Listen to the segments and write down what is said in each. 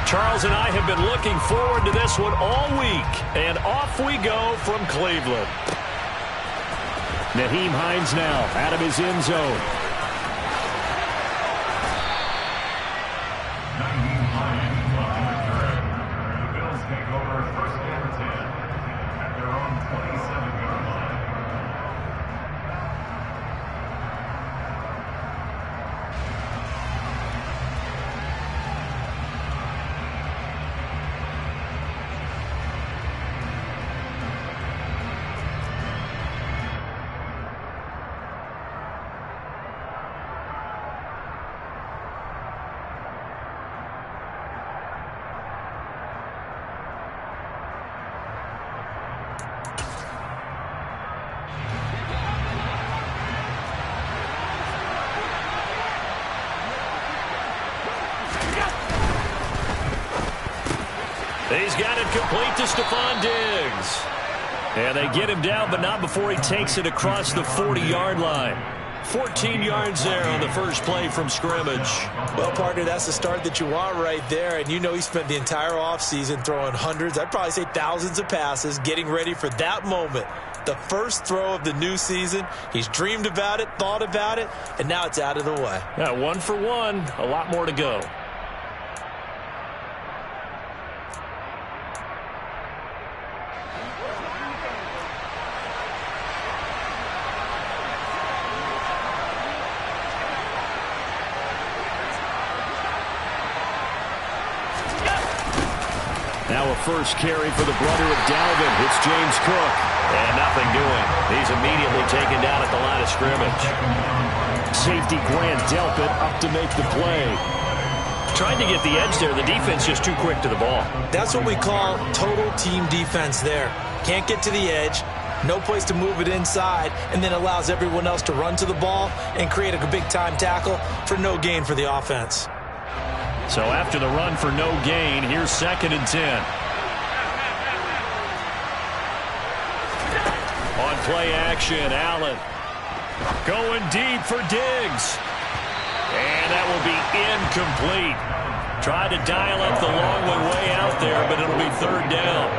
Charles and I have been looking forward to this one all week. And off we go from Cleveland. Nyheim Hines now out of his end zone. Nyheim Hines on the return. The Bills take over first and 10 at their own 27-yard line. He's got it complete to Stephon Diggs. And they get him down, but not before he takes it across the 40-yard line. 14 yards there on the first play from scrimmage. Well, partner, that's the start that you want right there. And you know he spent the entire offseason throwing hundreds, I'd probably say thousands of passes, getting ready for that moment. The first throw of the new season. He's dreamed about it, thought about it, and now it's out of the way. Yeah, 1 for 1. A lot more to go. Now a first carry for the brother of Dalvin. It's James Cook. And nothing doing. He's immediately taken down at the line of scrimmage. Safety Grant Delpit up to make the play. Trying to get the edge there. The defense just too quick to the ball. That's what we call total team defense there. Can't get to the edge. No place to move it inside, and then allows everyone else to run to the ball and create a big-time tackle for no gain for the offense. So after the run for no gain, here's 2nd and 10. On play action, Allen going deep for Diggs. And that will be incomplete. Tried to dial up the long one way out there, but it'll be 3rd down.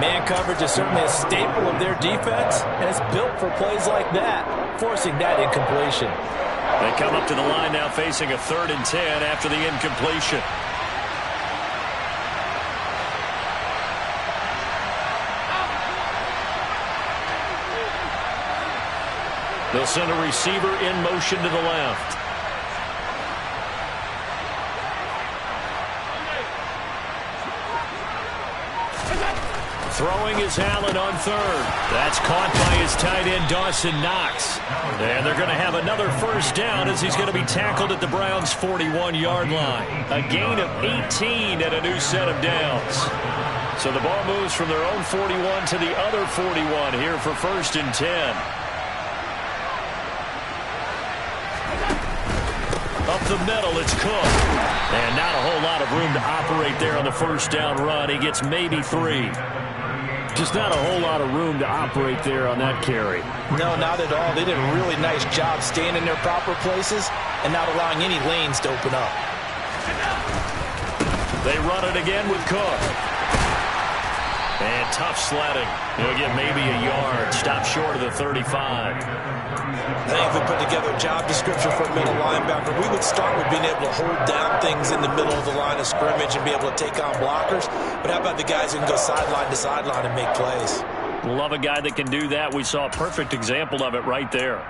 Man coverage is certainly a staple of their defense, and it's built for plays like that, forcing that incompletion. They come up to the line now facing a 3rd and 10 after the incompletion. They'll send a receiver in motion to the left. Throwing is Allen on 3rd. That's caught by his tight end, Dawson Knox. And they're going to have another first down as he's going to be tackled at the Browns' 41-yard line. A gain of 18 and a new set of downs. So the ball moves from their own 41 to the other 41 here for 1st and 10. Up the middle, it's Cook. And not a whole lot of room to operate there on the first down run. He gets maybe 3. Just not a whole lot of room to operate there on that carry. No, not at all. They did a really nice job staying in their proper places and not allowing any lanes to open up. They run it again with Cook. And tough sledding. He'll get maybe a yard. Stop short of the 35. I think if we put together a job description for a middle linebacker, we would start with being able to hold down things in the middle of the line of scrimmage and be able to take on blockers. But how about the guys who can go sideline to sideline and make plays? Love a guy that can do that. We saw a perfect example of it right there.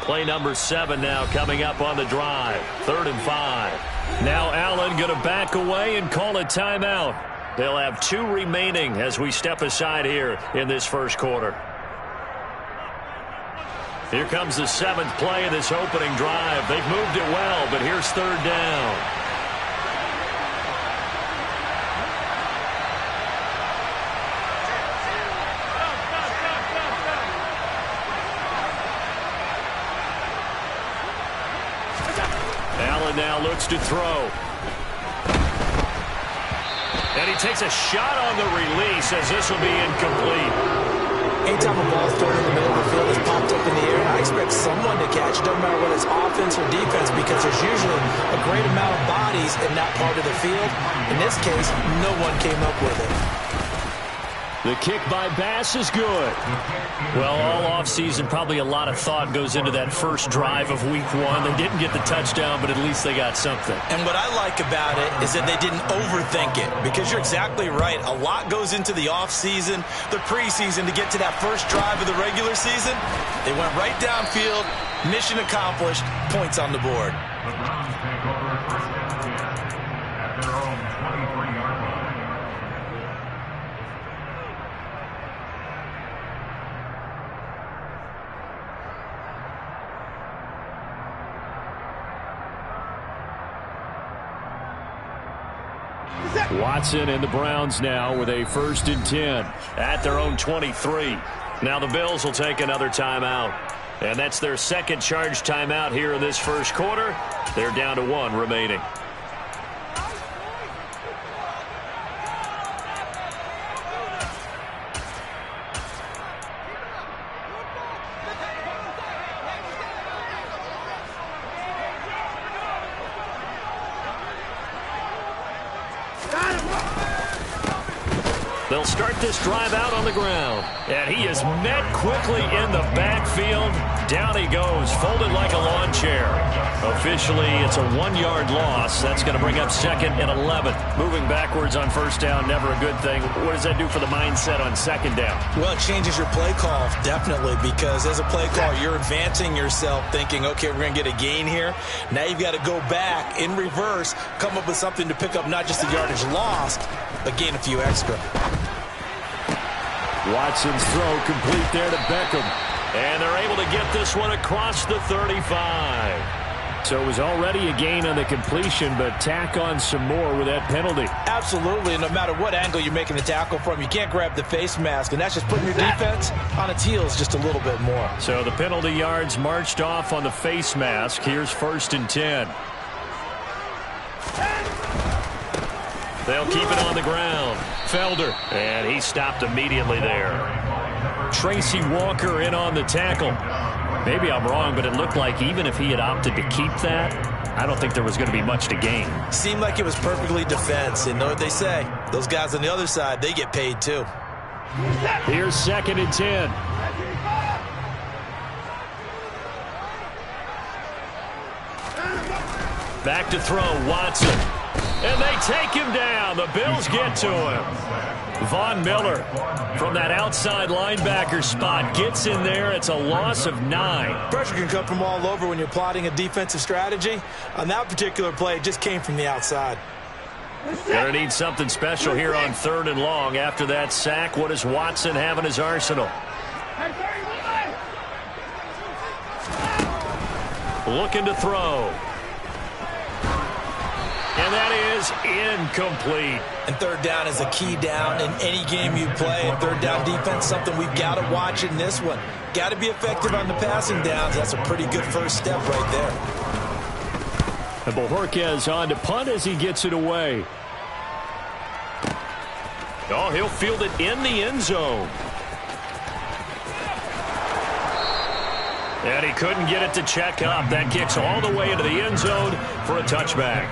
Play number 7 now coming up on the drive. 3rd and 5. Now Allen going to back away and call a timeout. They'll have 2 remaining as we step aside here in this first quarter. Here comes the 7th play of this opening drive. They've moved it well, but here's 3rd down. Allen now looks to throw. And he takes a shot on the release as this will be incomplete. Anytime a ball's thrown in the middle of the field is popped up in the air, I expect someone to catch it. Doesn't matter whether it's offense or defense, because there's usually a great amount of bodies in that part of the field. In this case, no one came up with it. The kick by Bass is good. Well, all offseason, probably a lot of thought goes into that first drive of week one. They didn't get the touchdown, but at least they got something. And what I like about it is that they didn't overthink it, because you're exactly right. A lot goes into the offseason, the preseason, to get to that first drive of the regular season. They went right downfield, mission accomplished, points on the board. The Browns take over first and 10 at their own 23-yard line. Watson and the Browns now with a 1st and 10 at their own 23. Now the Bills will take another timeout. And that's their second charge timeout here in this first quarter. They're down to 1 remaining. They'll start this drive out on the ground. And he is met quickly in the backfield. Down he goes, folded like a lawn chair. Officially, it's a 1-yard loss. That's going to bring up 2nd and 11. Moving backwards on 1st down, never a good thing. What does that do for the mindset on 2nd down? Well, it changes your play call, definitely, because as a play call, you're advancing yourself thinking, okay, we're going to get a gain here. Now you've got to go back in reverse, come up with something to pick up not just the yardage lost, but gain a few extra. Watson's throw complete there to Beckham. And they're able to get this one across the 35. So it was already a gain on the completion, but tack on some more with that penalty. Absolutely. No matter what angle you're making the tackle from, you can't grab the face mask, and that's just putting your defense on its heels just a little bit more. So the penalty yards marched off on the face mask. Here's 1st and 10. They'll keep it on the ground. Felder, and he stopped immediately there. Tracy Walker in on the tackle. Maybe I'm wrong, but it looked like even if he had opted to keep that, I don't think there was going to be much to gain. Seemed like it was perfectly defense. And know what they say? Those guys on the other side, they get paid too. Here's 2nd and 10. Back to throw, Watson. And they take him down. The Bills get to him. Von Miller from that outside linebacker spot gets in there. It's a loss of 9. Pressure can come from all over when you're plotting a defensive strategy. On that particular play, it just came from the outside. Going to need something special here on 3rd and long. After that sack, what does Watson have in his arsenal? Looking to throw. And that is incomplete. And 3rd down is a key down in any game you play. And 3rd down defense, something we've got to watch in this one. Got to be effective on the passing downs. That's a pretty good first step right there. And Bojorquez on to punt as he gets it away. Oh, he'll field it in the end zone. And he couldn't get it to check up. That kicks all the way into the end zone for a touchback.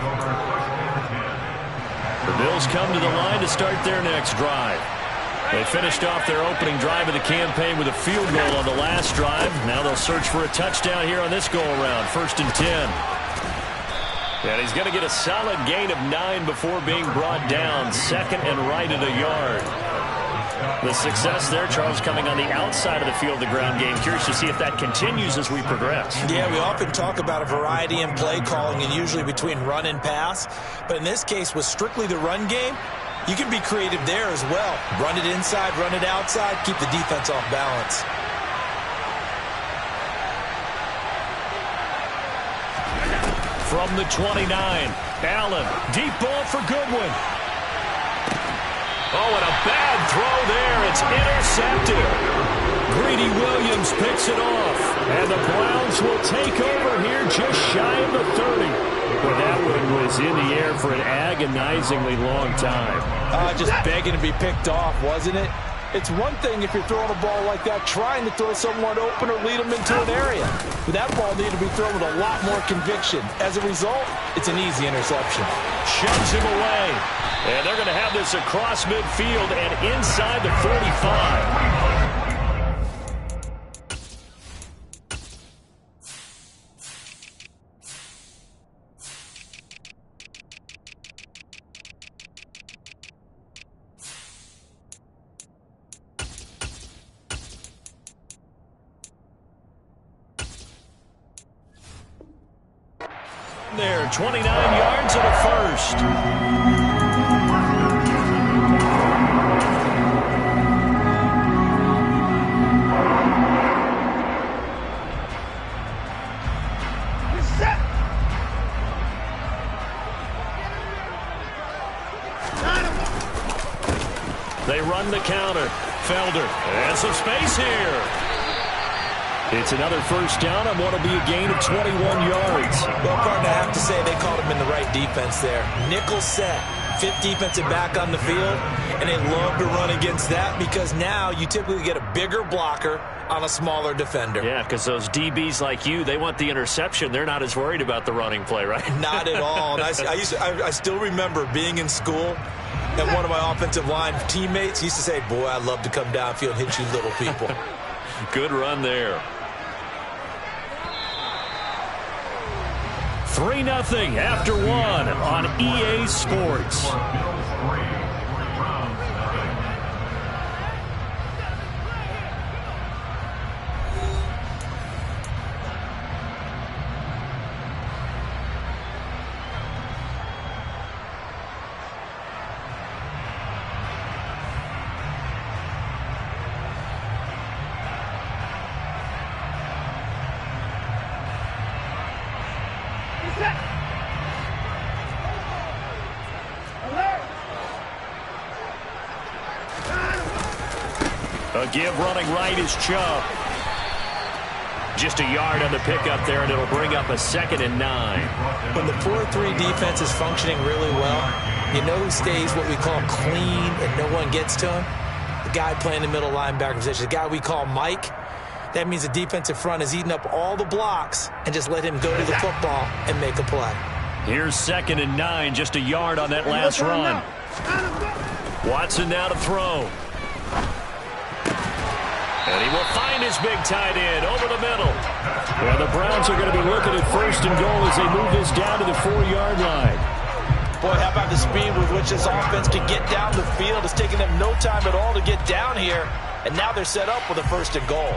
The Bills come to the line to start their next drive. They finished off their opening drive of the campaign with a field goal on the last drive. Now they'll search for a touchdown here on this go-around. 1st and 10. And he's going to get a solid gain of 9 before being brought down. 2nd and right at a yard. The success there, Charles, coming on the outside of the field, the ground game. Curious to see if that continues as we progress. Yeah, we often talk about a variety in play calling and usually between run and pass. But in this case, with strictly the run game, you can be creative there as well. Run it inside, run it outside, keep the defense off balance. From the 29, Allen, deep ball for Goodwin. Oh, and a bad throw there. It's intercepted. Greedy Williams picks it off. And the Browns will take over here just shy of the 30. Well, that one was in the air for an agonizingly long time. Just begging to be picked off, wasn't it? It's one thing if you're throwing a ball like that, trying to throw someone open or lead them into an area. But that ball needed to be thrown with a lot more conviction. As a result, it's an easy interception. Shoves him away. And they're going to have this across midfield and inside the 45. There, 29 yards and a first. They run the counter. Felder, and some space here. It's another first down on what will be a gain of 21 yards. Well, partner, I have to say they called him in the right defense there. Nickel set, fifth defensive back on the field, and they love to run against that because now you typically get a bigger blocker on a smaller defender. Yeah, because those DBs like you, they want the interception. They're not as worried about the running play, right? Not at all. And I still remember being in school, and one of my offensive line teammates used to say, boy, I'd love to come downfield and hit you little people. Good run there. 3-0 after one on EA Sports. A give running right is Chubb. Just a yard on the pickup there, and it'll bring up a 2nd and 9. When the 4-3 defense is functioning really well, you know who stays what we call clean and no one gets to him? The guy playing the middle linebacker position, the guy we call Mike. That means the defensive front is eating up all the blocks and just let him go to the football and make a play. Here's 2nd and 9, just a yard on that last run. Watson now to throw. And he will find his big tight end over the middle. Well, the Browns are going to be looking at 1st and goal as they move this down to the 4-yard line. Boy, how about the speed with which this offense can get down the field? It's taking them no time at all to get down here. And now they're set up with a 1st and goal.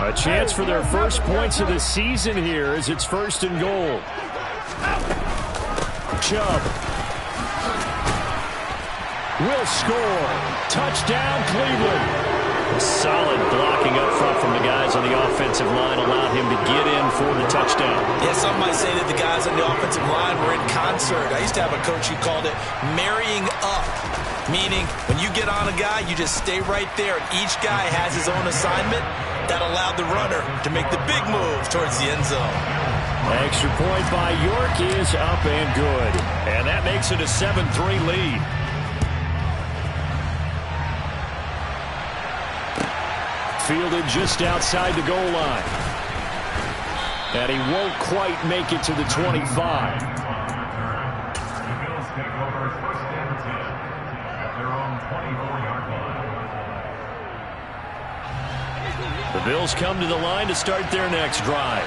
A chance for their first points of the season here as it's 1st and goal. Chubb will score. Touchdown, Cleveland. Solid blocking up front from the guys on the offensive line allowed him to get in for the touchdown. Yeah, some might say that the guys on the offensive line were in concert. I used to have a coach who called it marrying up, meaning when you get on a guy, you just stay right there, and each guy has his own assignment. That allowed the runner to make the big move towards the end zone. Extra point by York is up and good. And that makes it a 7-3 lead. Fielded just outside the goal line. And he won't quite make it to the 25. The Bills take over 1st and 10 at their own 24-yard line. The Bills come to the line to start their next drive.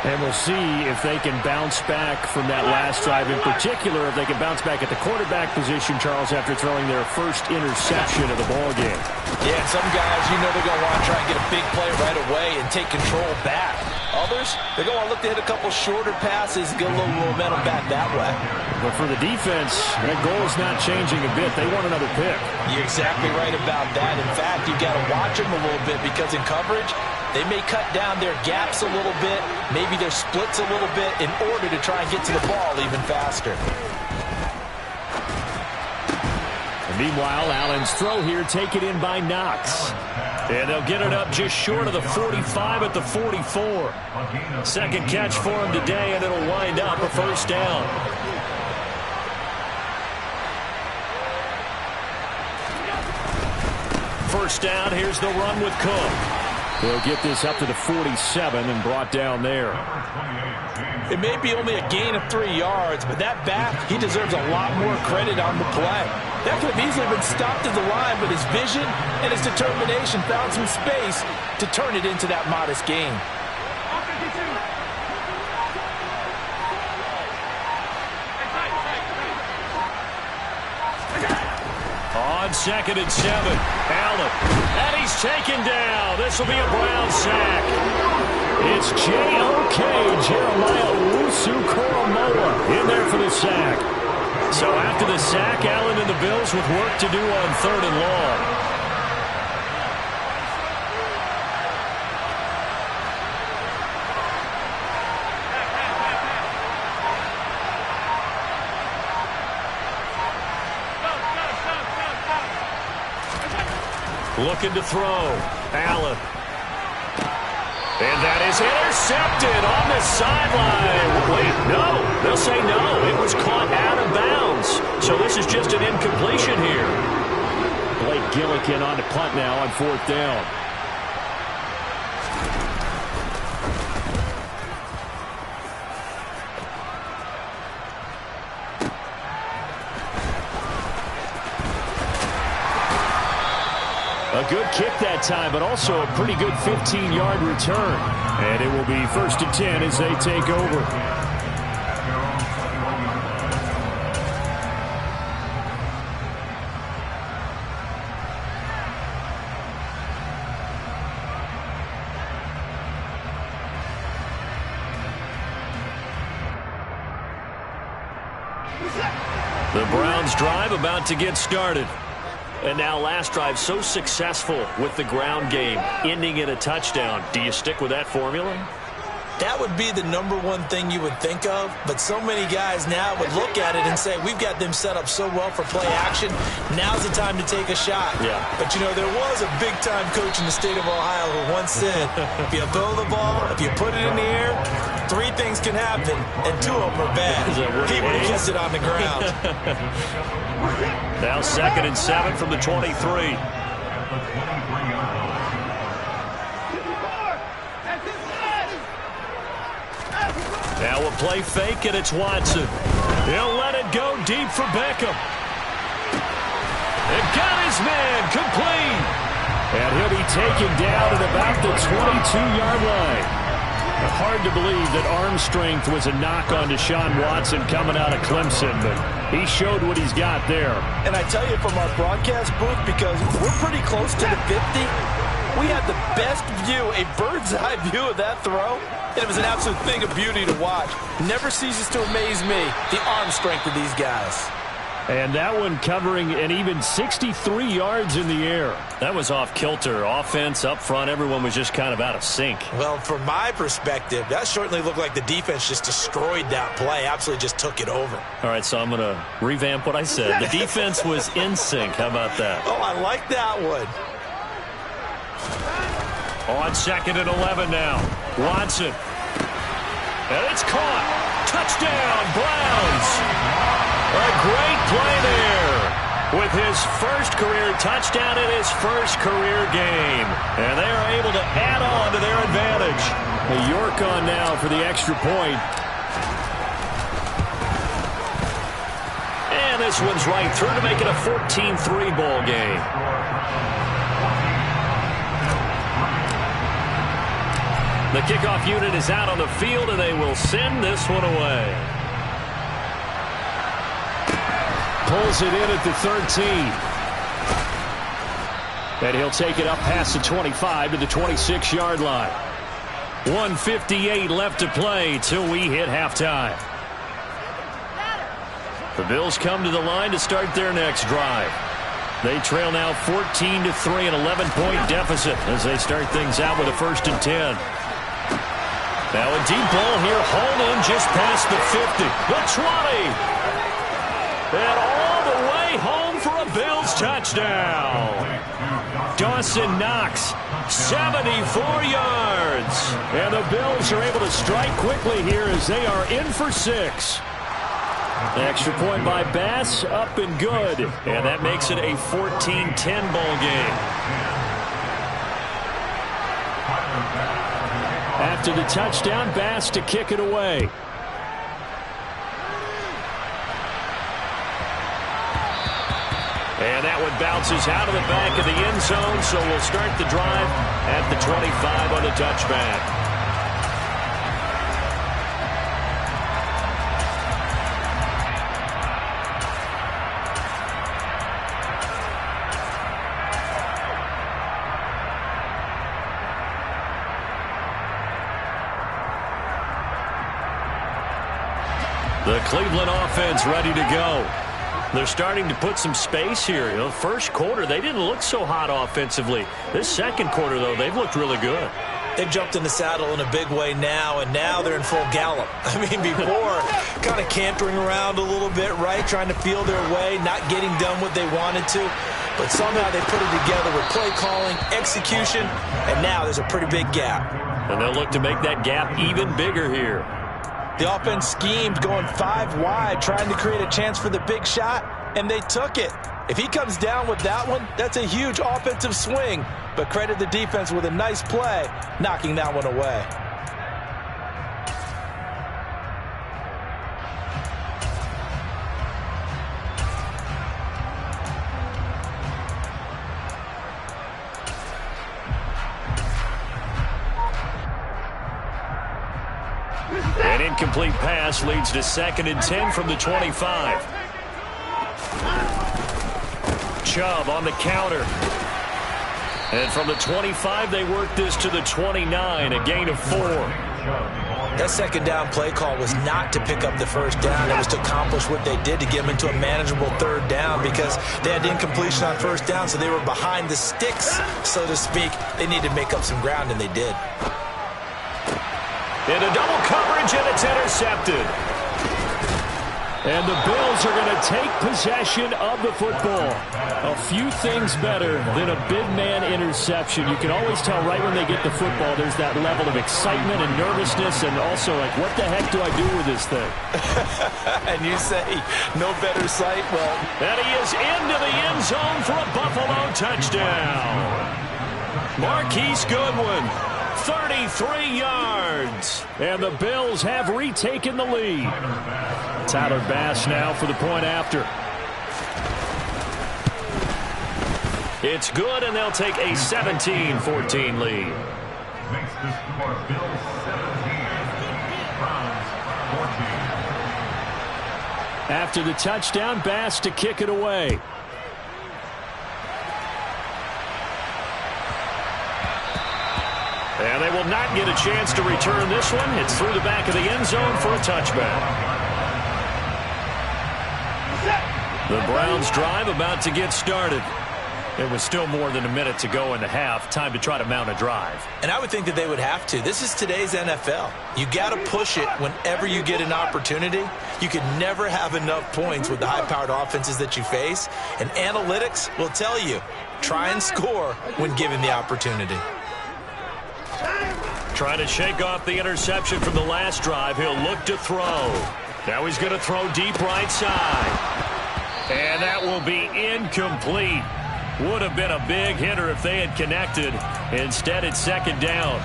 And we'll see if they can bounce back from that last drive. In particular, if they can bounce back at the quarterback position, Charles, after throwing their first interception of the ballgame. Yeah, some guys, you know they're going to want to try and get a big play right away and take control back. Others, they're going to want to look to hit a couple shorter passes and get a little momentum back that way. But for the defense, that goal is not changing a bit. They want another pick. You're exactly right about that. In fact, you've got to watch them a little bit because in coverage, they may cut down their gaps a little bit, maybe their splits a little bit in order to try and get to the ball even faster. And Meanwhile, Allen's throw here taken in by Knox. And they'll get it up just short of the 45 at the 44. Second catch for him today, and it'll wind up a first down. First down, here's the run with Cook. They'll get this up to the 47 and brought down there. It may be only a gain of 3 yards, but that back, he deserves a lot more credit on the play. That could have easily been stopped at the line, but his vision and his determination found some space to turn it into that modest gain. On 2nd and 7, Allen. And he's taken down. This will be a Brown sack. It's J.O.K. Jeremiah Owusu-Koramoah in there for the sack. So after the sack, Allen and the Bills with work to do on 3rd and long. Looking to throw. Allen. And that is intercepted on the sideline. Wait, no. They'll say no. It was caught out of bounds. So this is just an incompletion here. Blake Gillikin on the punt now on 4th down. A good kick that time, but also a pretty good 15-yard return. And it will be 1st and 10 as they take over. The Browns drive about to get started. And now last drive so successful with the ground game, ending in a touchdown. Do you stick with that formula? That would be the #1 thing you would think of, but so many guys now would look at it and say, we've got them set up so well for play action, now's the time to take a shot. Yeah. But, you know, there was a big-time coach in the state of Ohio who once said, if you throw the ball, if you put it in the air, 3 things can happen, and 2 of them are bad. He would have kissed it on the ground. Now 2nd and 7 from the 23. Now a play fake, and it's Watson. He'll let it go deep for Beckham. And got his man complete. And he'll be taken down at about the 22-yard line. Hard to believe that arm strength was a knock on Deshaun Watson coming out of Clemson, but he showed what he's got there. And I tell you from our broadcast booth, because we're pretty close to the 50, we had the best view, a bird's-eye view of that throw, and it was an absolute thing of beauty to watch. Never ceases to amaze me, the arm strength of these guys. And that one covering an even 63 yards in the air. That was off kilter. Offense up front, everyone was just kind of out of sync. Well, from my perspective, that certainly looked like the defense just destroyed that play, absolutely just took it over. All right, so I'm going to revamp what I said. The defense was in sync. How about that? Oh, I like that one. On 2nd and 11 now. Watson. And it's caught. Touchdown, Browns. A great play there with his first career touchdown in his first career game. And they are able to add on to their advantage. York on now for the extra point. And this one's right through to make it a 14-3 ball game. The kickoff unit is out on the field, and they will send this one away. Pulls it in at the 13. And he'll take it up past the 25 to the 26-yard line. 1:58 left to play till we hit halftime. The Bills come to the line to start their next drive. They trail now 14-3, an 11-point deficit as they start things out with a 1st and 10. Now a deep ball here, hauled in just past the 50. The 20. And all the way home for a Bills touchdown. Dawson Knox, 74 yards. And the Bills are able to strike quickly here as they are in for 6. Extra point by Bass, up and good. And that makes it a 14-10 ball game. After the touchdown, Bass to kick it away. And that one bounces out of the back of the end zone, so we'll start the drive at the 25 on the touchback. The Cleveland offense ready to go. They're starting to put some space here. You know, first quarter, they didn't look so hot offensively. This second quarter, though, they've looked really good. They've jumped in the saddle in a big way now, and now they're in full gallop. I mean, before, kind of cantering around a little bit, right, trying to feel their way, not getting done what they wanted to. But somehow they put it together with play calling, execution, and now there's a pretty big gap. And they'll look to make that gap even bigger here. The offense schemed going 5 wide, trying to create a chance for the big shot, and they took it. If he comes down with that one, that's a huge offensive swing. But credit the defense with a nice play, knocking that one away. An incomplete pass leads to 2nd and 10 from the 25. Chubb on the counter. And from the 25, they work this to the 29, a gain of 4. That second down play call was not to pick up the first down. It was to accomplish what they did to get them into a manageable third down because they had incompletion on first down, so they were behind the sticks, so to speak. They needed to make up some ground, and they did. Into double coverage, and it's intercepted. And the Bills are going to take possession of the football. A few things better than a big man interception. You can always tell right when they get the football, there's that level of excitement and nervousness, and also like, what the heck do I do with this thing? And you say, no better sight? Well, and he is into the end zone for a Buffalo touchdown. Marquise Goodwin, 33 yards. And the Bills have retaken the lead. Tyler Bass now for the point after. It's good, and they'll take a 17-14 lead. Makes the score Bills 17, Browns 14. After the touchdown, Bass to kick it away. And they will not get a chance to return this one. It's through the back of the end zone for a touchback. The Browns drive about to get started. It was still more than a minute to go in the half. Time to try to mount a drive. And I would think that they would have to. This is today's NFL. You got to push it whenever you get an opportunity. You can never have enough points with the high-powered offenses that you face. And analytics will tell you, try and score when given the opportunity. Trying to shake off the interception from the last drive. He'll look to throw. Now he's going to throw deep right side. And that will be incomplete. Would have been a big hitter if they had connected. Instead, it's second down.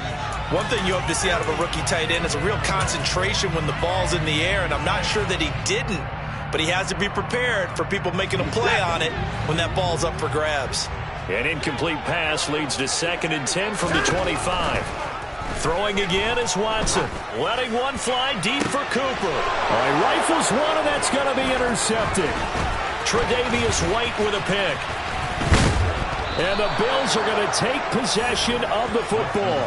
One thing you hope to see out of a rookie tight end is a real concentration when the ball's in the air, and I'm not sure that he didn't, but he has to be prepared for people making a play on it when that ball's up for grabs. An incomplete pass leads to 2nd and 10 from the 25. Throwing again is Watson. Letting one fly deep for Cooper. He rifles one, and that's going to be intercepted. Tre'Davious White with a pick. And the Bills are going to take possession of the football.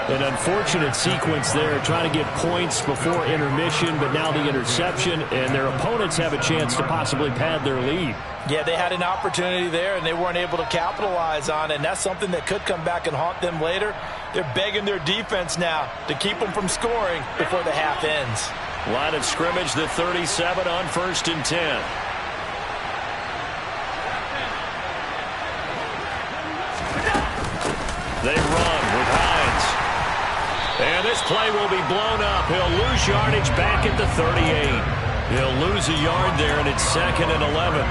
An unfortunate sequence there, trying to get points before intermission, but now the interception, and their opponents have a chance to possibly pad their lead. Yeah, they had an opportunity there, and they weren't able to capitalize on it, and that's something that could come back and haunt them later. They're begging their defense now to keep them from scoring before the half ends. Line of scrimmage, the 37 on 1st and 10. They run with Hines. And this play will be blown up. He'll lose yardage back at the 38. He'll lose a yard there, and it's 2nd and 11.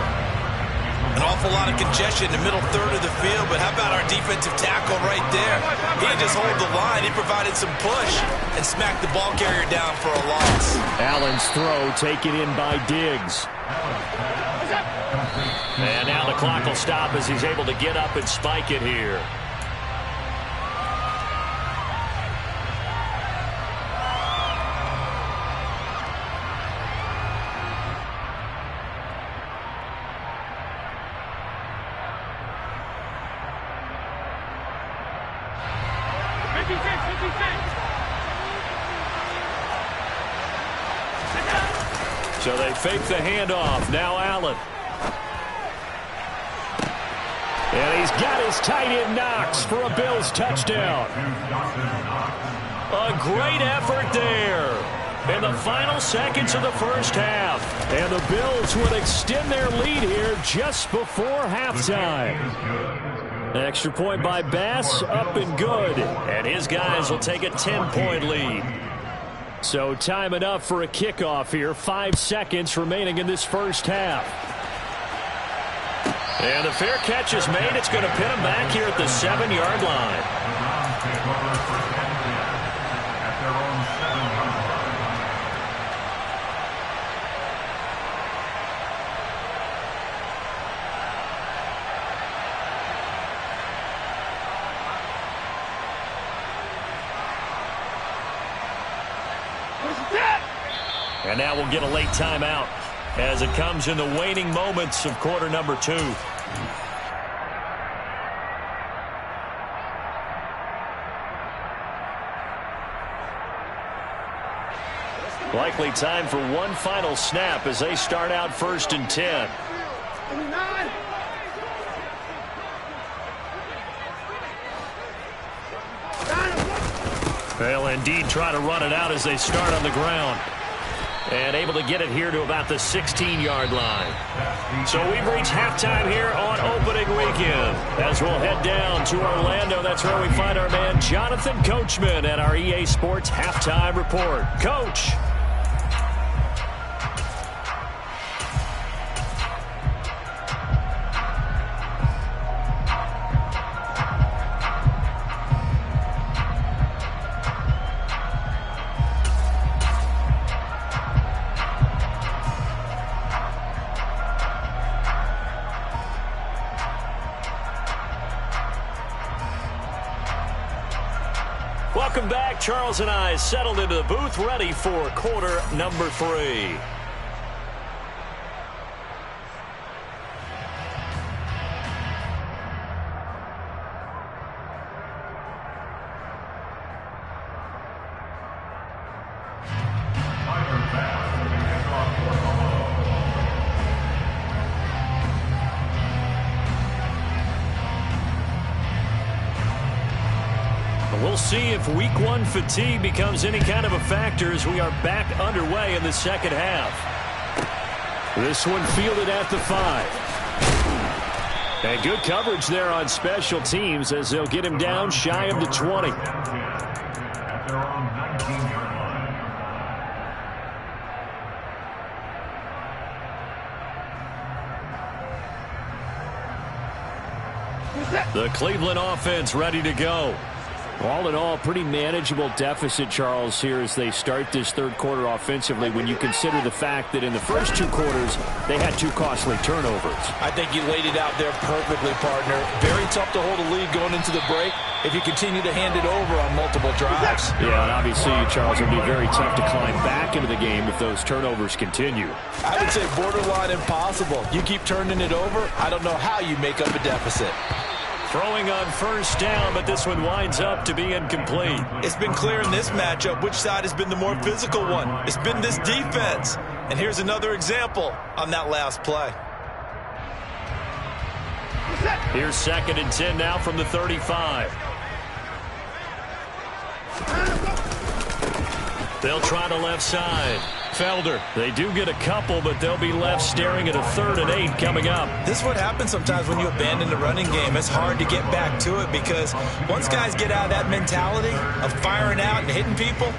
An awful lot of congestion in the middle third of the field, but how about our defensive tackle right there? He didn't just hold the line. He provided some push and smacked the ball carrier down for a loss. Allen's throw taken in by Diggs. And now the clock will stop as he's able to get up and spike it here. So they fake the handoff. Now Allen. And he's got his tight end Knox for a Bills touchdown. A great effort there in the final seconds of the first half. And the Bills would extend their lead here just before halftime. Extra point by Bass, up and good. And his guys will take a 10-point lead. So time enough for a kickoff here. 5 seconds remaining in this first half. And the fair catch is made. It's going to pin him back here at the 7-yard line. And now we'll get a late timeout as it comes in the waning moments of quarter number 2. Likely time for one final snap as they start out 1st and 10. They'll indeed try to run it out as they start on the ground. And able to get it here to about the 16-yard line. So we've reached halftime here on opening weekend. As we'll head down to Orlando, that's where we find our man Jonathan Coachman at our EA Sports Halftime Report. Coach. Welcome back. Charles and I settled into the booth, ready for quarter number 3. We'll see if week 1 fatigue becomes any kind of a factor as we are back underway in the second half. This one fielded at the 5. And good coverage there on special teams as they'll get him down shy of the 20. At their own 19-yard line. The Cleveland offense ready to go. All in all, pretty manageable deficit, Charles, here as they start this third quarter offensively when you consider the fact that in the first 2 quarters, they had 2 costly turnovers. I think you laid it out there perfectly, partner. Very tough to hold a lead going into the break if you continue to hand it over on multiple drives. Yeah, and obviously, Charles, it would be very tough to climb back into the game if those turnovers continue. I would say borderline impossible. You keep turning it over, I don't know how you make up a deficit. Throwing on first down, but this one winds up to be incomplete. It's been clear in this matchup which side has been the more physical one. It's been this defense. And here's another example on that last play. Here's 2nd and 10 now from the 35. They'll try the left side. Felder. They do get a couple, but they'll be left staring at a 3rd and 8 coming up. This is what happens sometimes when you abandon the running game. It's hard to get back to it because once guys get out of that mentality of firing out and hitting people,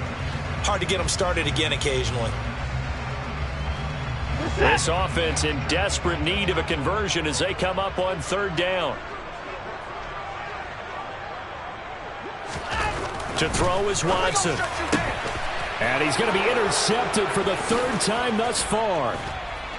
hard to get them started again occasionally. This offense in desperate need of a conversion as they come up on 3rd down. To throw is Watson. And he's going to be intercepted for the 3rd time thus far.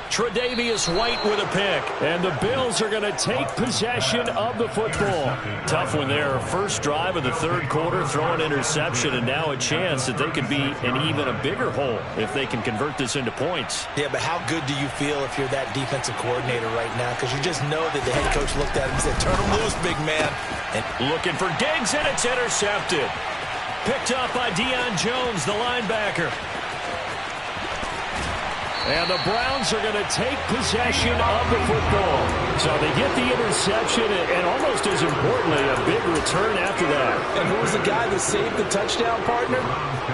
Tre'Davious White with a pick. And the Bills are going to take possession of the football. Tough one there. First drive of the 3rd quarter, throw an interception, and now a chance that they could be in even a bigger hole if they can convert this into points. Yeah, but how good do you feel if you're that defensive coordinator right now? Because you just know that the head coach looked at him and said, turn him loose, big man. And looking for Diggs, and it's intercepted. Picked up by Deion Jones, the linebacker. And the Browns are going to take possession of the football. So they get the interception and almost as importantly, a big return after that. And who was the guy that saved the touchdown, partner?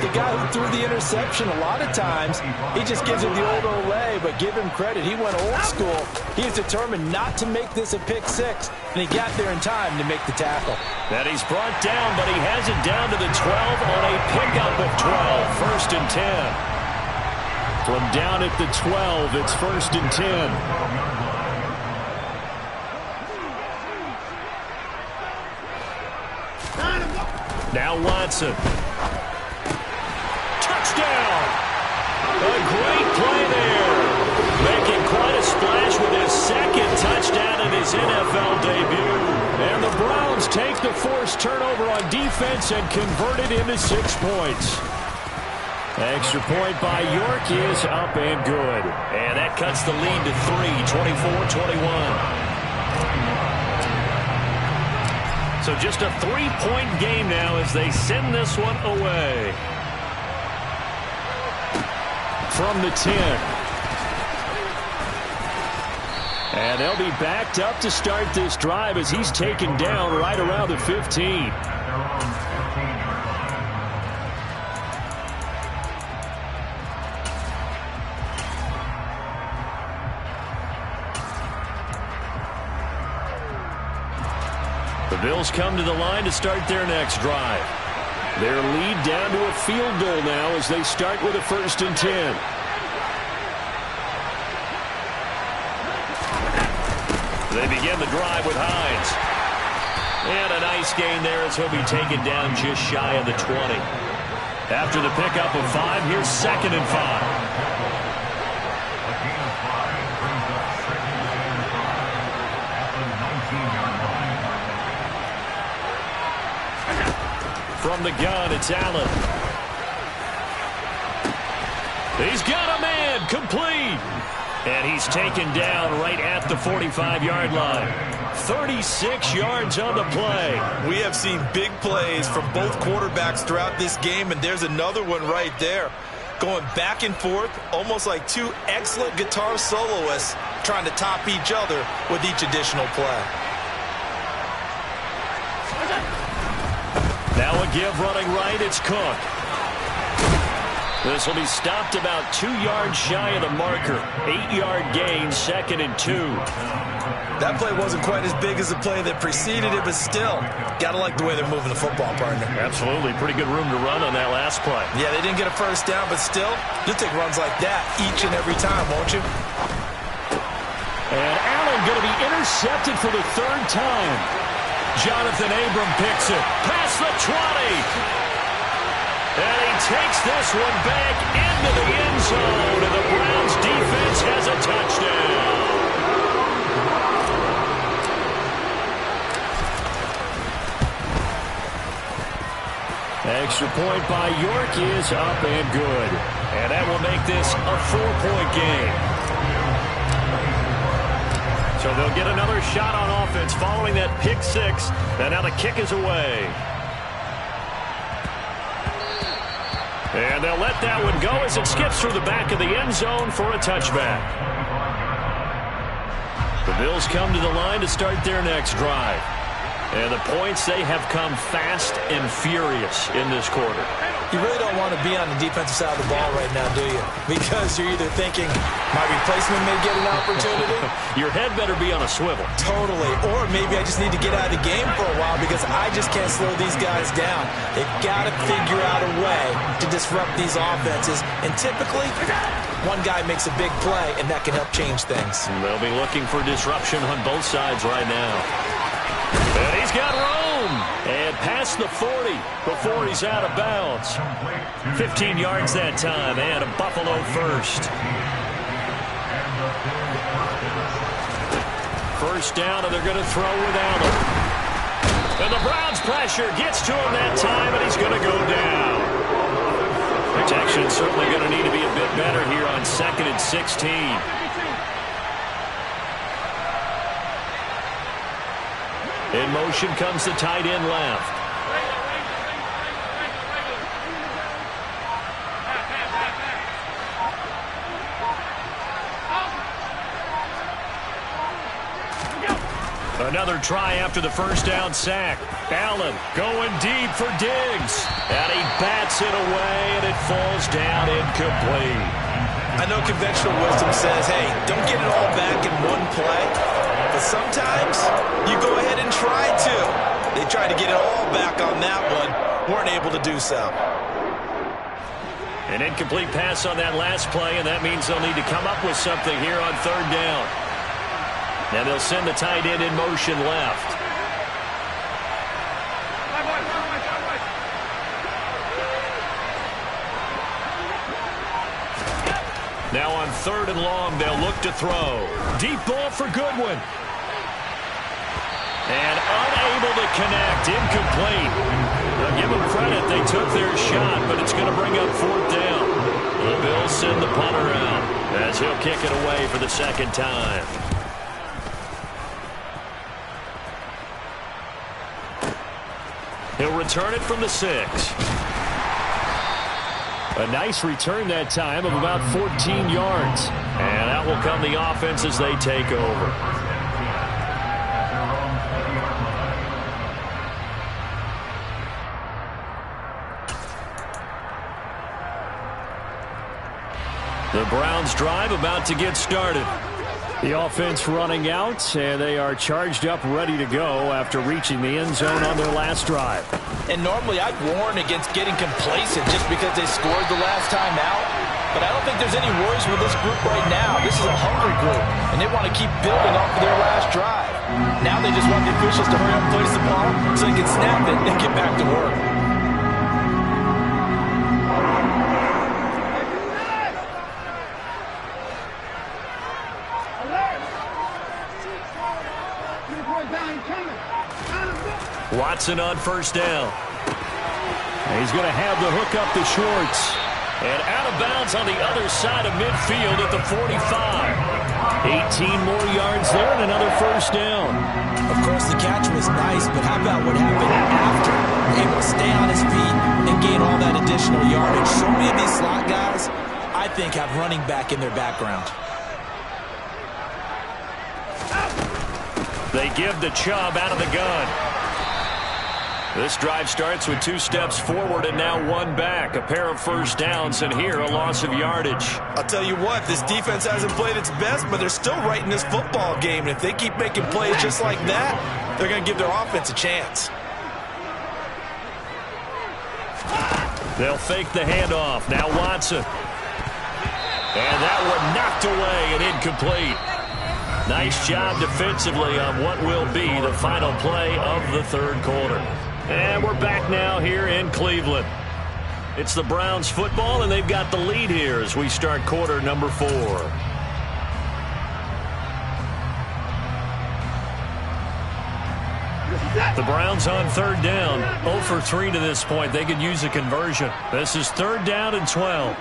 The guy who threw the interception. A lot of times, he just gives it the old Olay, but give him credit. He went old school. He is determined not to make this a pick 6, and he got there in time to make the tackle. That he's brought down, but he has it down to the 12 on a pickup of 12. 1st and 10. From down at the 12, it's 1st and 10. Now Watson. Touchdown! A great play there. Making quite a splash with his 2nd touchdown in his NFL debut. And the Browns take the forced turnover on defense and convert it into 6 points. Extra point by York is up and good. And that cuts the lead to 3, 24-21. So just a 3-point game now as they send this one away. From the 10. And they'll be backed up to start this drive as he's taken down right around the 15. The Bills come to the line to start their next drive. Their lead down to a field goal now as they start with a 1st and 10. They begin the drive with Hines. And a nice gain there as he'll be taken down just shy of the 20. After the pickup of 5, here's 2nd and 5. From the gun, it's Allen. He's got a man, complete. And he's taken down right at the 45-yard line. 36 yards on the play. We have seen big plays from both quarterbacks throughout this game, and there's another one right there. Going back and forth, almost like 2 excellent guitar soloists trying to top each other with each additional play. Now a give running right, it's Cook. This will be stopped about 2 yards shy of the marker. 8-yard gain, 2nd and 2. That play wasn't quite as big as the play that preceded it, but still, got to like the way they're moving the football, partner. Absolutely. Pretty good room to run on that last play. Yeah, they didn't get a 1st down, but still, you'll take runs like that each and every time, won't you? And Allen going to be intercepted for the 3rd time. Jonathan Abram picks it. Past the 20. And he takes this one back into the end zone. And the Browns defense has a touchdown. Extra point by York is up and good. And that will make this a 4-point game. So they'll get another shot on offense following that pick 6. And now the kick is away. And they'll let that one go as it skips through the back of the end zone for a touchback. The Bills come to the line to start their next drive. And the points, they have come fast and furious in this quarter. You really don't want to be on the defensive side of the ball right now, do you? Because you're either thinking, my replacement may get an opportunity. Your head better be on a swivel. Totally. Or maybe I just need to get out of the game for a while because I just can't slow these guys down. They've got to figure out a way to disrupt these offenses. And typically, one guy makes a big play, and that can help change things. And they'll be looking for disruption on both sides right now. And he's got room. And past the 40 before he's out of bounds. 15 yards that time, and a Buffalo first. First down, and they're going to throw with Allen. And the Browns' pressure gets to him that time, and he's going to go down. Protection certainly going to need to be a bit better here on 2nd and 16. In motion comes the tight end left. Another try after the first down sack. Allen going deep for Diggs. And he bats it away, and it falls down incomplete. I know conventional wisdom says, hey, don't get it all back in one play. But sometimes you go ahead and try to. They tried to get it all back on that one. Weren't able to do so. An incomplete pass on that last play, and that means they'll need to come up with something here on 3rd down. Now they'll send the tight end in motion left. Now on 3rd and long, they'll look to throw. Deep ball for Goodwin. And unable to connect, incomplete. Now give them credit, they took their shot, but it's going to bring up 4th down. The Bills send the punter out as he'll kick it away for the 2nd time. He'll return it from the 6. A nice return that time of about 14 yards. And out will come the offense as they take over. The Browns drive about to get started. The offense running out, and they are charged up, ready to go after reaching the end zone on their last drive. And normally I'd warn against getting complacent just because they scored the last time out. But I don't think there's any worries with this group right now. This is a hungry group, and they want to keep building off of their last drive. Now they just want the officials to hurry up and place the ball so they can snap it and get back to work. Watson on 1st down. He's going to have the hook up to Schwartz. And out of bounds on the other side of midfield at the 45. 18 more yards there and another 1st down. Of course, the catch was nice, but how about what happened after? Able to stay on his feet and gain all that additional yardage. So many of these slot guys, I think, have running back in their background. They give to Chubb out of the gun. This drive starts with 2 steps forward and now 1 back. A pair of 1st downs, and here a loss of yardage. I'll tell you what, this defense hasn't played its best, but they're still right in this football game. And if they keep making plays just like that, they're going to give their offense a chance. They'll fake the handoff. Now Watson. And that one knocked away and incomplete. Nice job defensively on what will be the final play of the 3rd quarter. And we're back now here in Cleveland. It's the Browns football, and they've got the lead here as we start quarter number 4. The Browns on 3rd down. 0 for 3 to this point. They could use a conversion. This is 3rd down and 12.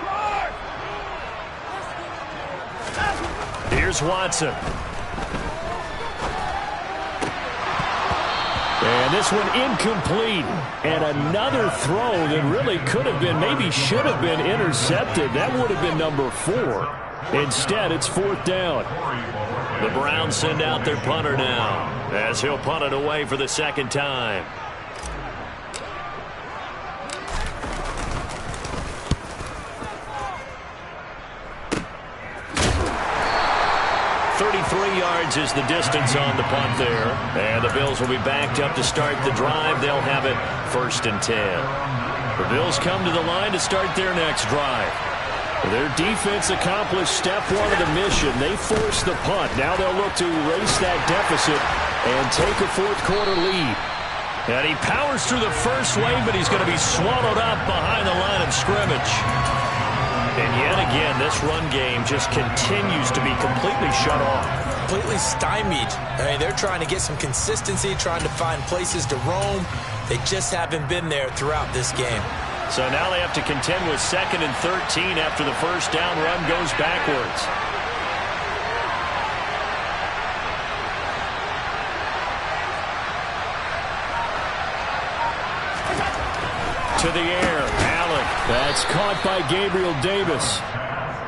Here's Watson. And this one incomplete. And another throw that really could have been, maybe should have been intercepted. That would have been number 4. Instead, it's 4th down. The Browns send out their punter now, as he'll punt it away for the second time. 33 yards is the distance on the punt there. And the Bills will be backed up to start the drive. They'll have it 1st and 10. The Bills come to the line to start their next drive. Their defense accomplished step one of the mission. They forced the punt. Now they'll look to erase that deficit and take a fourth-quarter lead. And he powers through the first wave, but he's going to be swallowed up behind the line of scrimmage. And yet again, this run game just continues to be completely shut off. Completely stymied. I mean, they're trying to get some consistency, trying to find places to roam. They just haven't been there throughout this game. So now they have to contend with 2nd and 13 after the first down run goes backwards. To the air, Allen. That's caught by Gabriel Davis.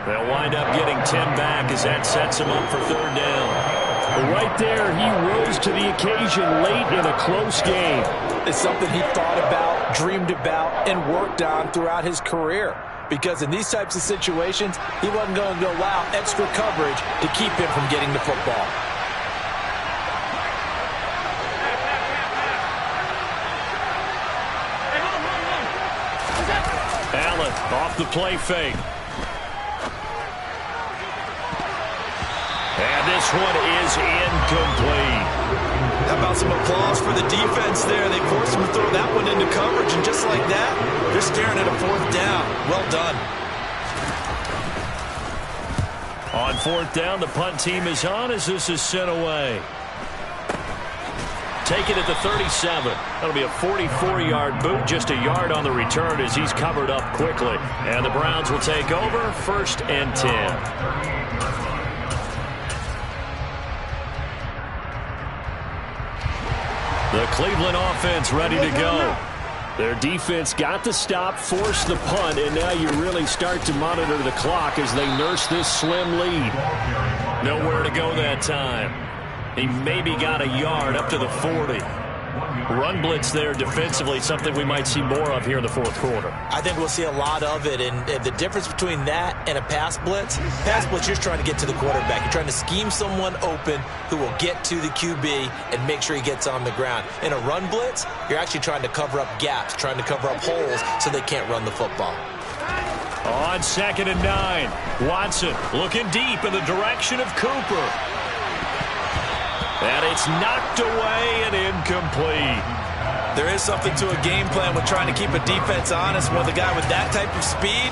They'll wind up getting 10 back as that sets him up for 3rd down. Right there, he rose to the occasion late in a close game. It's something he thought about, dreamed about, and worked on throughout his career. Because in these types of situations, he wasn't going to allow extra coverage to keep him from getting the football. Allen off the play fake. And this one is incomplete. How about some applause for the defense there? They forced him to throw that one into coverage, and just like that, they're staring at a 4th down. Well done. On 4th down, the punt team is on as this is sent away. Taken at the 37. That'll be a 44-yard boot, just a yard on the return as he's covered up quickly. And the Browns will take over 1st and 10. The Cleveland offense ready to go. Their defense got the stop, forced the punt, and now you really start to monitor the clock as they nurse this slim lead. Nowhere to go that time. He maybe got a yard up to the 40. Run blitz there defensively, something we might see more of here in the 4th quarter. I think we'll see a lot of it, and the difference between that and a pass blitz, you're trying to get to the quarterback. You're trying to scheme someone open who will get to the QB and make sure he gets on the ground. In a run blitz, you're actually trying to cover up gaps, trying to cover up holes so they can't run the football. On 2nd and 9, Watson looking deep in the direction of Cooper. And it's knocked away and incomplete. There is something to a game plan with trying to keep a defense honest. With a guy with that type of speed,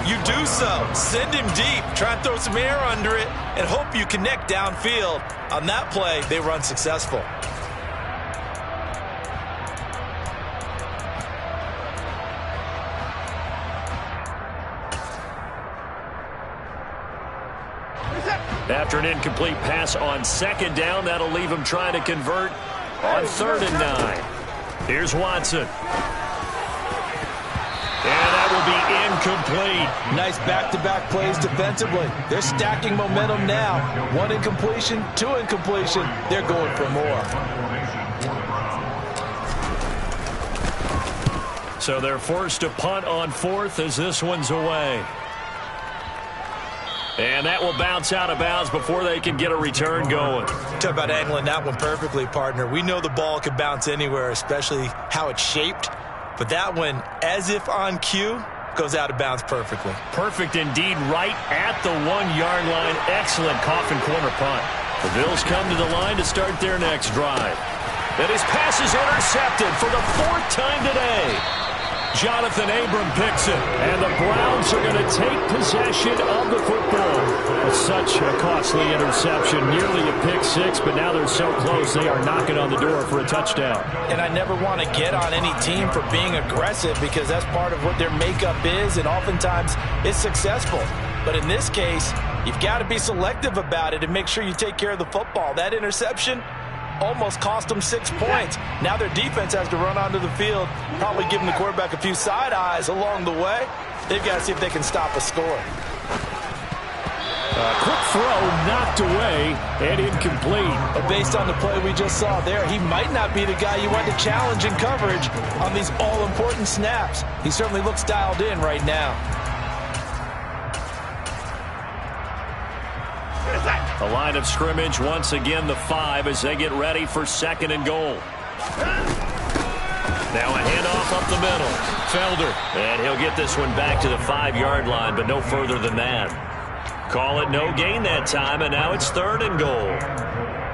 you do so. Send him deep. Try and throw some air under it and hope you connect downfield. On that play, they run successful. After an incomplete pass on 2nd down, that'll leave him trying to convert on 3rd and 9. Here's Watson. And that will be incomplete. Nice back-to-back plays defensively. They're stacking momentum now. 1 incompletion, 2 incompletion. They're going for more. So they're forced to punt on 4th as this one's away. And that will bounce out of bounds before they can get a return going. Talk about angling that one perfectly, partner. We know the ball can bounce anywhere, especially how it's shaped. But that one, as if on cue, goes out of bounds perfectly. Perfect indeed, right at the 1-yard line. Excellent coffin corner punt. The Bills come to the line to start their next drive. And his pass is intercepted for the 4th time today. Jonathan Abram picks it, and the Browns are going to take possession of the football. Such a costly interception, nearly a pick 6, but now they're so close they are knocking on the door for a touchdown. And I never want to get on any team for being aggressive because that's part of what their makeup is, and oftentimes it's successful. But in this case, you've got to be selective about it and make sure you take care of the football. That interception almost cost them 6 points. Now their defense has to run onto the field, probably giving the quarterback a few side eyes along the way. They've got to see if they can stop a score. Quick throw knocked away and incomplete. But based on the play we just saw there, he might not be the guy you want to challenge in coverage on these all-important snaps. He certainly looks dialed in right now. The line of scrimmage once again the 5 as they get ready for 2nd and goal. Now a handoff up the middle. Felder. And he'll get this one back to the 5-yard line, but no further than that. Call it no gain that time, and now it's 3rd and goal.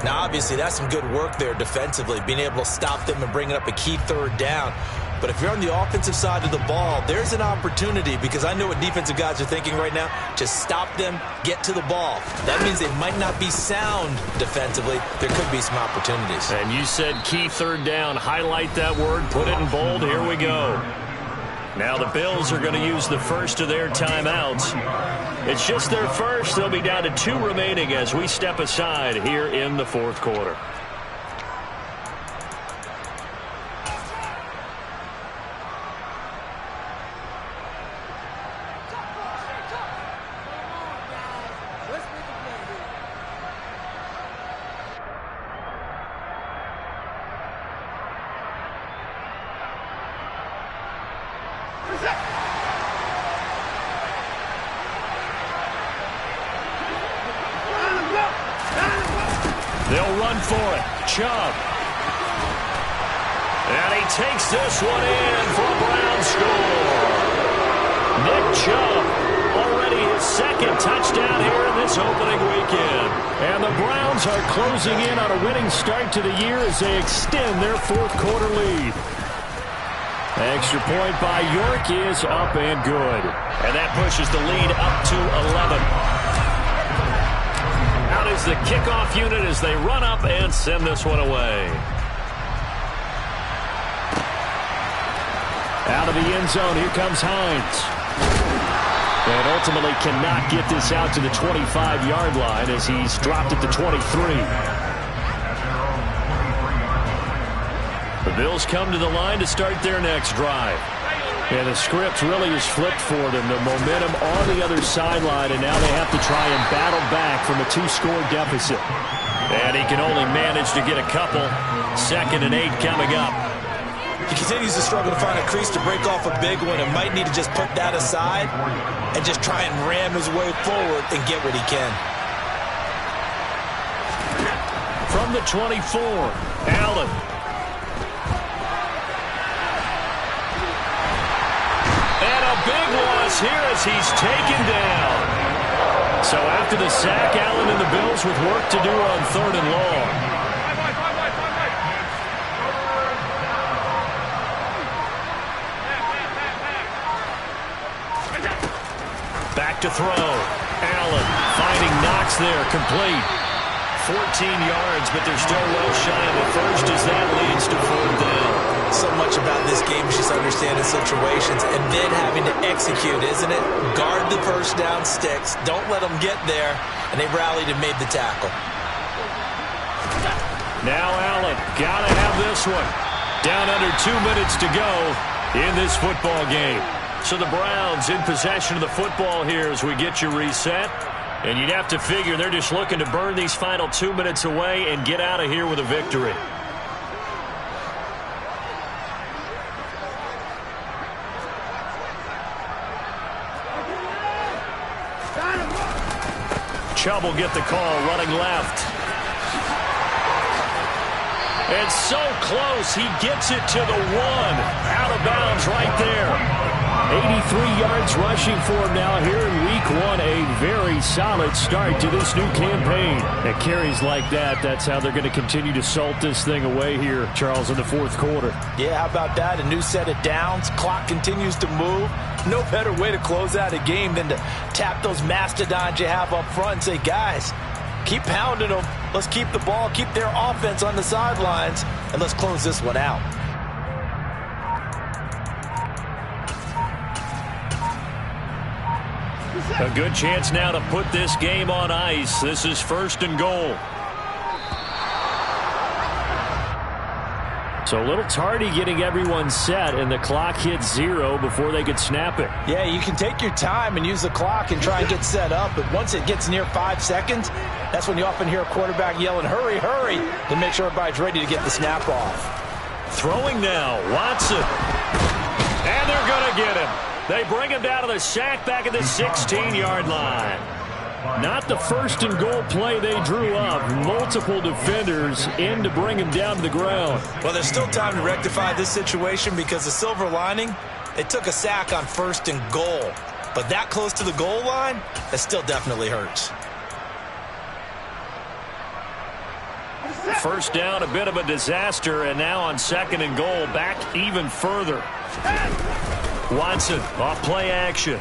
Now, obviously, that's some good work there defensively, being able to stop them and bringing up a key 3rd down. But if you're on the offensive side of the ball, there's an opportunity, because I know what defensive guys are thinking right now. Just stop them, get to the ball. That means they might not be sound defensively. There could be some opportunities. And you said key 3rd down. Highlight that word, put it in bold. Here we go. Now the Bills are going to use the first of their timeouts. It's just their first. They'll be down to 2 remaining as we step aside here in the 4th quarter. They'll run for it. Chubb. And he takes this one in for a Brown score. Nick Chubb, already his 2nd touchdown here in this opening weekend. And the Browns are closing in on a winning start to the year as they extend their 4th quarter lead. Extra point by York is up and good. And that pushes the lead up to 11. Out is the kickoff unit as they run up and send this one away. Out of the end zone, here comes Hines. And ultimately cannot get this out to the 25-yard line as he's dropped at the 23. The Bills come to the line to start their next drive. And the script really is flipped for them. The momentum on the other sideline, and now they have to try and battle back from a 2-score deficit. And he can only manage to get a couple. 2nd and 8 coming up. He continues to struggle to find a crease to break off a big one and might need to just put that aside and just try and ram his way forward and get what he can. From the 24, Allen. Big loss here as he's taken down. So after the sack, Allen and the Bills with work to do on 3rd and long. Back to throw. Allen finding Knox there, complete. 14 yards, but they're still well shy of the first as that leads to 4th down. So much about this game is just understanding situations and then having to execute, isn't it? Guard the first down sticks. Don't let them get there. And they rallied and made the tackle. Now Allen, got to have this one. Down under 2 minutes to go in this football game. So the Browns in possession of the football here as we get you reset. And you'd have to figure they're just looking to burn these final 2 minutes away and get out of here with a victory. Chubb will get the call, running left. And so close, he gets it to the 1. Out of bounds right there. 83 yards rushing for him now here in week 1. A very solid start to this new campaign. And carries like that, that's how they're going to continue to salt this thing away here, Charles, in the 4th quarter. Yeah, how about that? A new set of downs. Clock continues to move. No better way to close out a game than to tap those mastodons you have up front and say, guys, keep pounding them. Let's keep the ball, keep their offense on the sidelines, and let's close this one out. A good chance now to put this game on ice. This is 1st and goal. So a little tardy getting everyone set, and the clock hits 0 before they could snap it. Yeah, you can take your time and use the clock and try and get set up, but once it gets near 5 seconds, that's when you often hear a quarterback yelling, hurry, hurry, to make sure everybody's ready to get the snap off. Throwing now, Watson. And they're going to get him. They bring him down to the sack back at the 16-yard line. Not the first and goal play they drew up. Multiple defenders in to bring him down to the ground. Well, there's still time to rectify this situation because the silver lining, they took a sack on 1st and goal. But that close to the goal line, that still definitely hurts. First down, a bit of a disaster, and now on 2nd and goal, back even further. Watson off play action.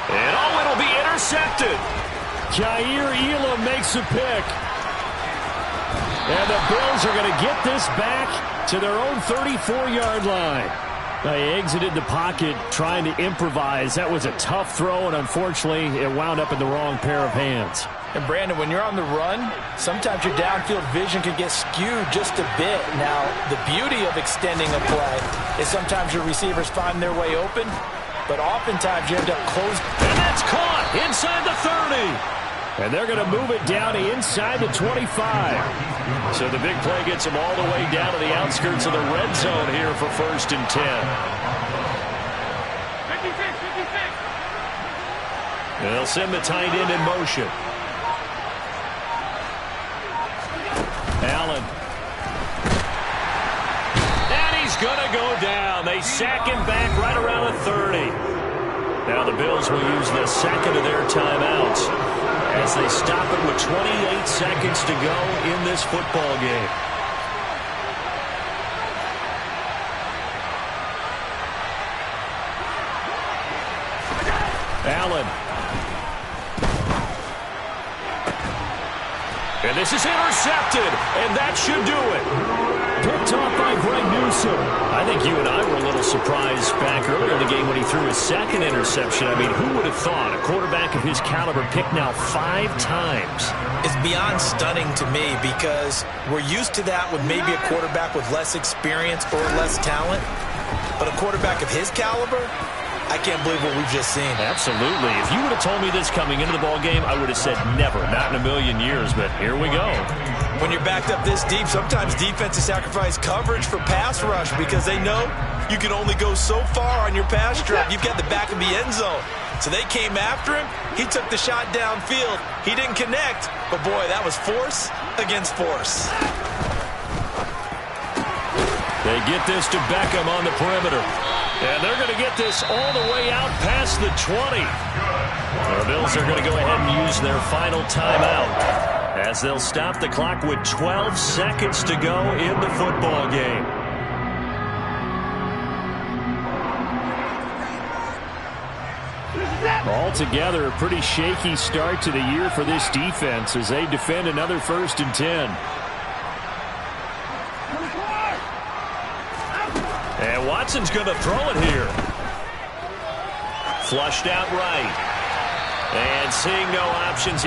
And it'll be intercepted. Jair Elam makes a pick. And the Bills are going to get this back to their own 34-yard line. They exited the pocket trying to improvise. That was a tough throw, and unfortunately, it wound up in the wrong pair of hands. And Brandon, when you're on the run, sometimes your downfield vision can get skewed just a bit. Now, the beauty of extending a play is sometimes your receivers find their way open, but oftentimes you end up closed. And that's caught inside the 30. And they're going to move it down to inside the 25. So the big play gets them all the way down to the outskirts of the red zone here for 1st and 10. 56. They'll send the tight end in motion. Allen. And he's going to go down. They sack him back right around the 30. Now the Bills will use the second of their timeouts as they stop it with 28 seconds to go in this football game. Allen. And this is intercepted, and that should do it. Picked off by Greg Newsome. I think you and I were a little surprised back earlier in the game when he threw his second interception. I mean, who would have thought a quarterback of his caliber picked now 5 times? It's beyond stunning to me because we're used to that with maybe a quarterback with less experience or less talent. But a quarterback of his caliber, I can't believe what we've just seen. Absolutely. If you would have told me this coming into the ball game, I would have said never, not in a million years, but here we go. When you're backed up this deep, sometimes defenses sacrifice coverage for pass rush because they know you can only go so far on your pass drop. You've got the back of the end zone. So they came after him. He took the shot downfield. He didn't connect, but boy, that was force against force. They get this to Beckham on the perimeter. And they're going to get this all the way out past the 20. The Bills are going to go ahead and use their final timeout as they'll stop the clock with 12 seconds to go in the football game. Altogether, a pretty shaky start to the year for this defense as they defend another 1st and 10. And Watson's going to throw it here. Flushed out right. And seeing no options, he